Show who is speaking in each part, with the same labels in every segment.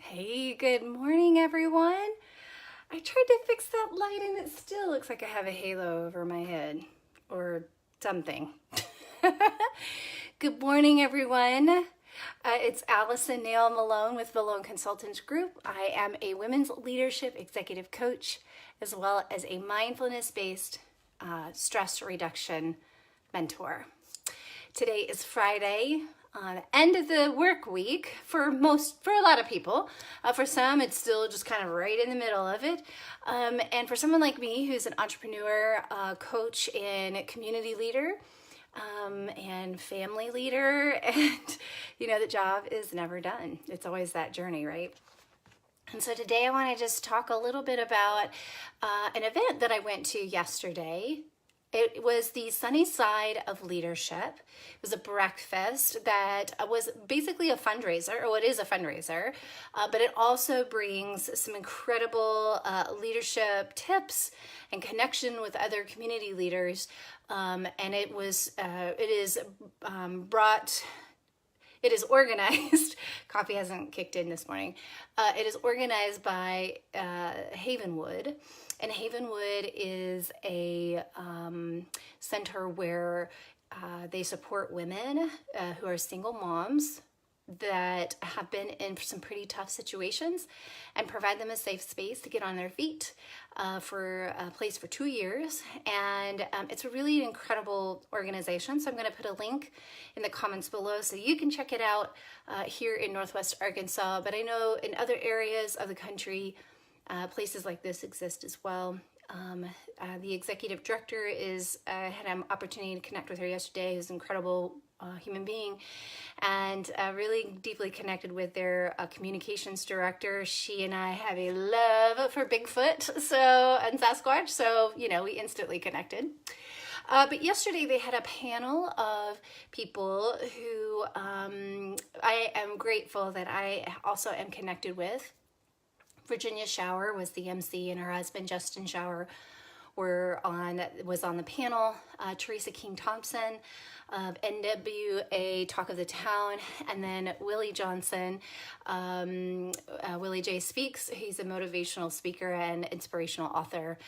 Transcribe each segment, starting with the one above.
Speaker 1: Hey, good morning, everyone. I tried to fix that light and it still looks like I have a halo over my head or something. Good morning, everyone. It's Allison Nail-Malone with Malone Consultants Group. I am a women's leadership executive coach as well as a mindfulness-based stress reduction mentor. Today is Friday, end of the work week for a lot of people. For some, it's still just kind of right in the middle of it. And for someone like me, who's an entrepreneur, coach, and community leader, and family leader, and the job is never done. It's always that journey, right? And so today I want to just talk a little bit about an event that I went to yesterday. It was the Sunny Side of Leadership. It was a breakfast that was basically a fundraiser, or it is a fundraiser, but it also brings some incredible leadership tips and connection with other community leaders. And it is organized. Coffee hasn't kicked in this morning. It is organized by Havenwood. And Havenwood is a center where they support women who are single moms that have been in some pretty tough situations and provide them a safe space to get on their feet for a place for 2 years. And it's a really incredible organization. So I'm going to put a link in the comments below so you can check it out here in Northwest Arkansas. But I know in other areas of the country, places like this exist as well. The executive director had an opportunity to connect with her yesterday, who's an incredible human being, and really deeply connected with their communications director. She and I have a love for Bigfoot and Sasquatch, so we instantly connected. But yesterday they had a panel of people who I am grateful that I also am connected with. Virginia Shower was the MC, and her husband Justin Shower was on the panel. Teresa King Thompson of NWA Talk of the Town, and then Willie Johnson, Willie J Speaks. He's a motivational speaker and inspirational author.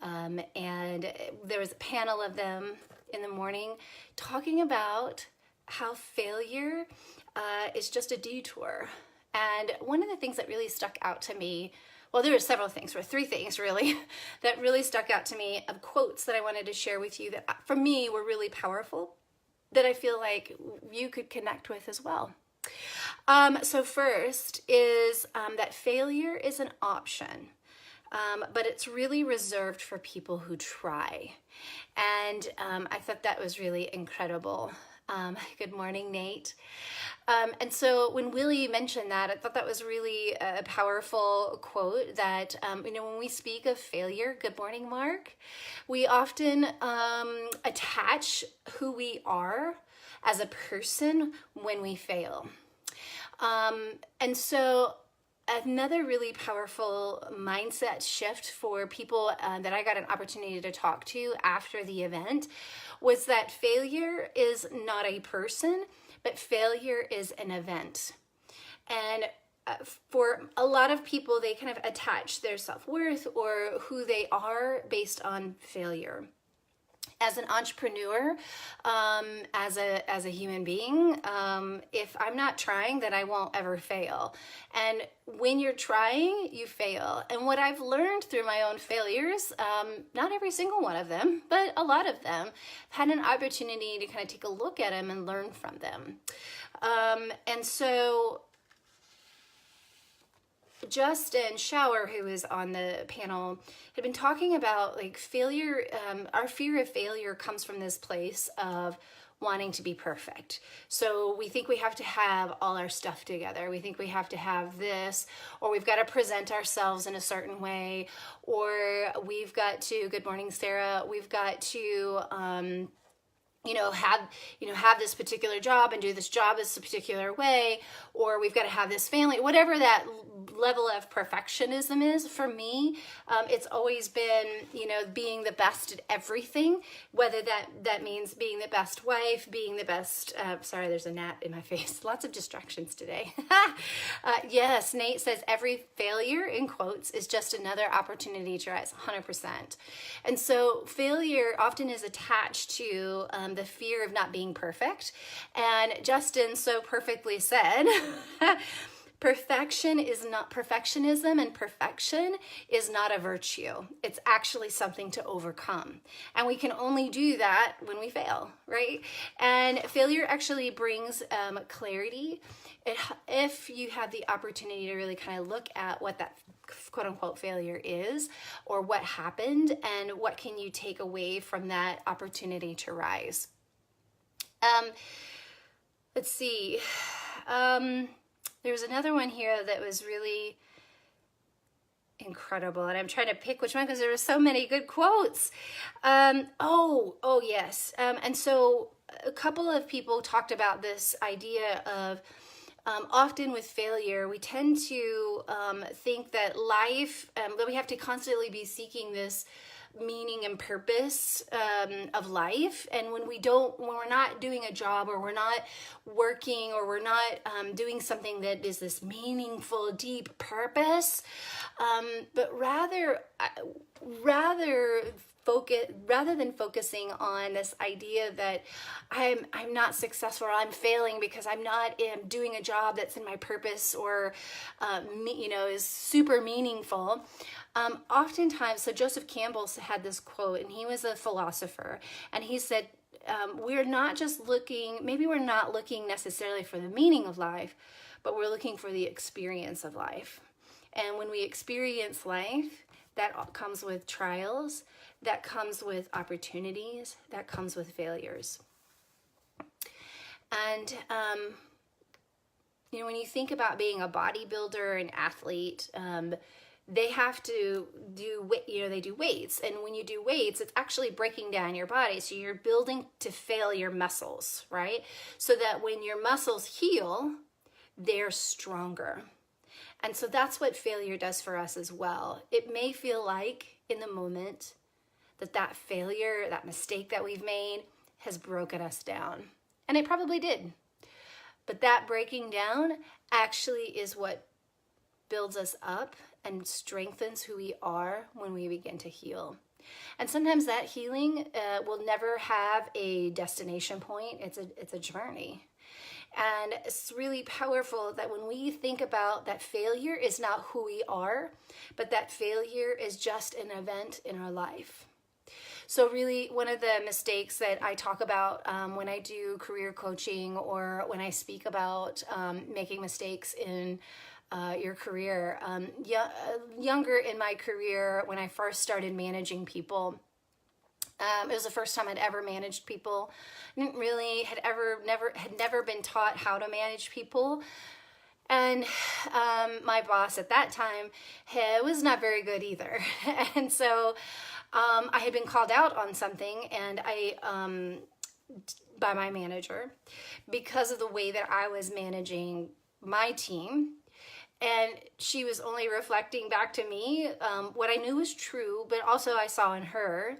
Speaker 1: And there was a panel of them in the morning talking about how failure is just a detour. And one of the things that really stuck out to me, well, there were several things, or three things really, that really stuck out to me of quotes that I wanted to share with you that for me were really powerful, that I feel like you could connect with as well. So first is that failure is an option, but it's really reserved for people who try. And I thought that was really incredible. Good morning, Nate. And so when Willie mentioned that, I thought that was really a powerful quote that, when we speak of failure, good morning, Mark, we often attach who we are as a person when we fail. And so another really powerful mindset shift for people that I got an opportunity to talk to after the event was that failure is not a person, but failure is an event. And for a lot of people, they kind of attach their self-worth or who they are based on failure. As an entrepreneur, as a human being, if I'm not trying, then I won't ever fail. And when you're trying, you fail. And what I've learned through my own failures, not every single one of them, but a lot of them, had an opportunity to kind of take a look at them and learn from them. And so Justin Shower, who was on the panel, had been talking about failure. Our fear of failure comes from this place of wanting to be perfect. So we think we have to have all our stuff together. We think we have to have this, or we've got to present ourselves in a certain way, or we've got to, good morning, Sarah, we've got to, have this particular job and do this job this particular way, or we've got to have this family, whatever that level of perfectionism is. For me, it's always been, being the best at everything, whether that means being the best wife, being the best, sorry, there's a gnat in my face. Lots of distractions today. Yes, Nate says every failure, in quotes, is just another opportunity to rise, 100%. And so failure often is attached to the fear of not being perfect. And Justin so perfectly said, perfectionism and perfection is not a virtue. It's actually something to overcome. And we can only do that when we fail, right? And failure actually brings clarity. If you have the opportunity to really kind of look at what that quote unquote failure is, or what happened, and what can you take away from that opportunity to rise. Let's see. There's another one here that was really incredible, and I'm trying to pick which one because there were so many good quotes. Yes. And so a couple of people talked about this idea of often with failure, we tend to think that life, that we have to constantly be seeking this meaning and purpose of life. And when we're not doing a job, or we're not working, or we're not doing something that is this meaningful, deep purpose, but rather than focusing on this idea that I'm not successful, or I'm failing because I'm not doing a job that's in my purpose, or is super meaningful. Oftentimes, so Joseph Campbell had this quote, and he was a philosopher, and he said, we're not looking necessarily for the meaning of life, but we're looking for the experience of life. And when we experience life, that comes with trials, that comes with opportunities, that comes with failures. And, when you think about being a bodybuilder, an athlete, they have to do, they do weights. And when you do weights, it's actually breaking down your body. So you're building to fail your muscles, right? So that when your muscles heal, they're stronger. And so that's what failure does for us as well. It may feel like in the moment that failure, that mistake that we've made has broken us down. And it probably did. But that breaking down actually is what builds us up and strengthens who we are when we begin to heal. And sometimes that healing will never have a destination point. It's a journey. And it's really powerful that when we think about that failure is not who we are, but that failure is just an event in our life. So really, one of the mistakes that I talk about when I do career coaching, or when I speak about making mistakes in your career, younger in my career, when I first started managing people, it was the first time I'd ever managed people. Had never been taught how to manage people. And my boss at that time was not very good either. And so I had been called out on something, and by my manager, because of the way that I was managing my team. And she was only reflecting back to me what I knew was true, but also I saw in her.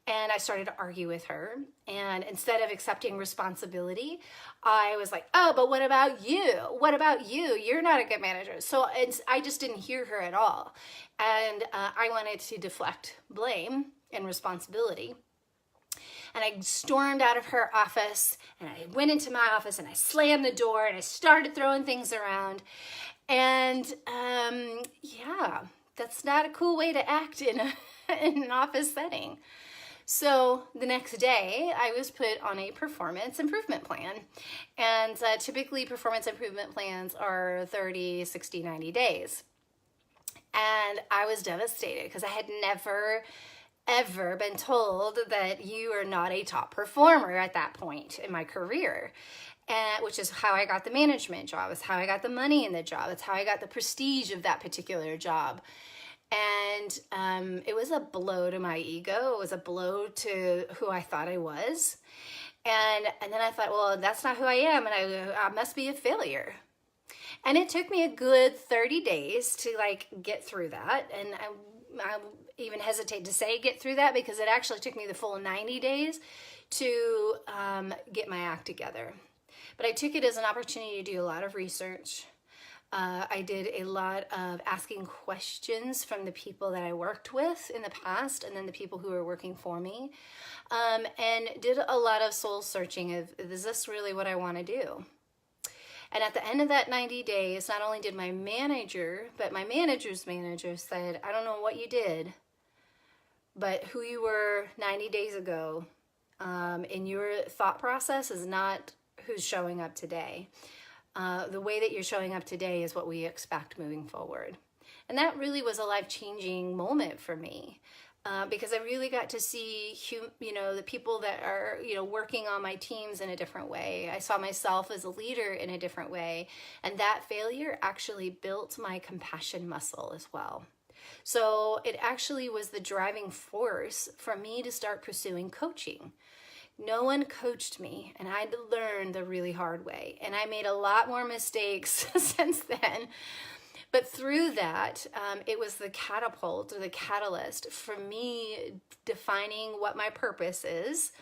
Speaker 1: And I started to argue with her. And instead of accepting responsibility, I was like, oh, but what about you? What about you? You're not a good manager. So I just didn't hear her at all. And I wanted to deflect blame and responsibility. And I stormed out of her office, and I went into my office, and I slammed the door, and I started throwing things around. And that's not a cool way to act in an office setting. So the next day, I was put on a performance improvement plan. And typically, performance improvement plans are 30, 60, 90 days. And I was devastated because I had never, ever been told that you are not a top performer at that point in my career. Which is how I got the management job. It's how I got the money in the job. It's how I got the prestige of that particular job. And it was a blow to my ego. It was a blow to who I thought I was. And then I thought, well, that's not who I am, and I must be a failure. And it took me a good 30 days to like get through that. And I even hesitate to say get through that, because it actually took me the full 90 days to get my act together. But I took it as an opportunity to do a lot of research. I did a lot of asking questions from the people that I worked with in the past, and then the people who were working for me, and did a lot of soul searching of, is this really what I want to do? And at the end of that 90 days, not only did my manager, but my manager's manager said, I don't know what you did, but who you were 90 days ago in your thought process is not who's showing up today. The way that you're showing up today is what we expect moving forward. And that really was a life-changing moment for me, because I really got to see, the people that are, working on my teams in a different way. I saw myself as a leader in a different way. And that failure actually built my compassion muscle as well. So it actually was the driving force for me to start pursuing coaching. No one coached me, and I had to learn the really hard way. And I made a lot more mistakes since then. But through that, it was the catapult or the catalyst for me defining what my purpose is.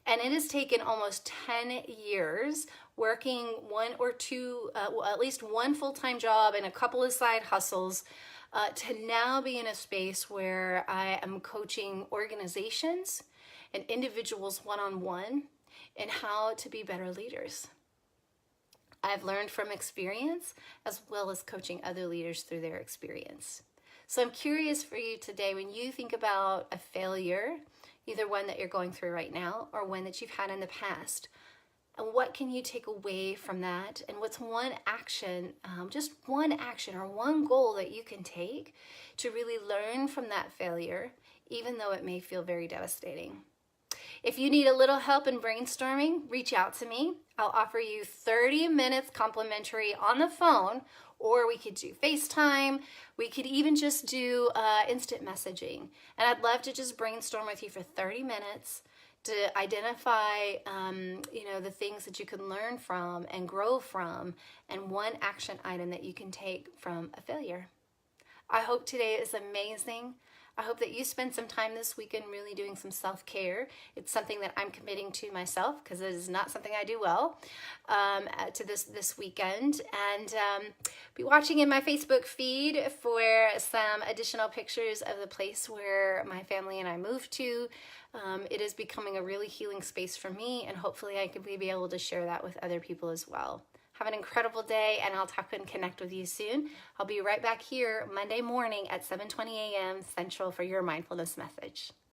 Speaker 1: And it has taken almost 10 years working one or two, at least one full-time job and a couple of side hustles, to now be in a space where I am coaching organizations and individuals one-on-one in how to be better leaders. I've learned from experience as well as coaching other leaders through their experience. So I'm curious for you today, when you think about a failure, either one that you're going through right now or one that you've had in the past, and what can you take away from that? And what's one action, just one action or one goal that you can take to really learn from that failure, even though it may feel very devastating? If you need a little help in brainstorming, reach out to me. I'll offer you 30 minutes complimentary on the phone, or we could do FaceTime. We could even just do instant messaging. And I'd love to just brainstorm with you for 30 minutes to identify, the things that you can learn from and grow from, and one action item that you can take from a failure. I hope today is amazing. I hope that you spend some time this weekend really doing some self-care. It's something that I'm committing to myself, because it is not something I do well, to this weekend. And be watching in my Facebook feed for some additional pictures of the place where my family and I moved to. It is becoming a really healing space for me, and hopefully I can be able to share that with other people as well. Have an incredible day, and I'll talk and connect with you soon. I'll be right back here Monday morning at 7:20 a.m. Central for your mindfulness message.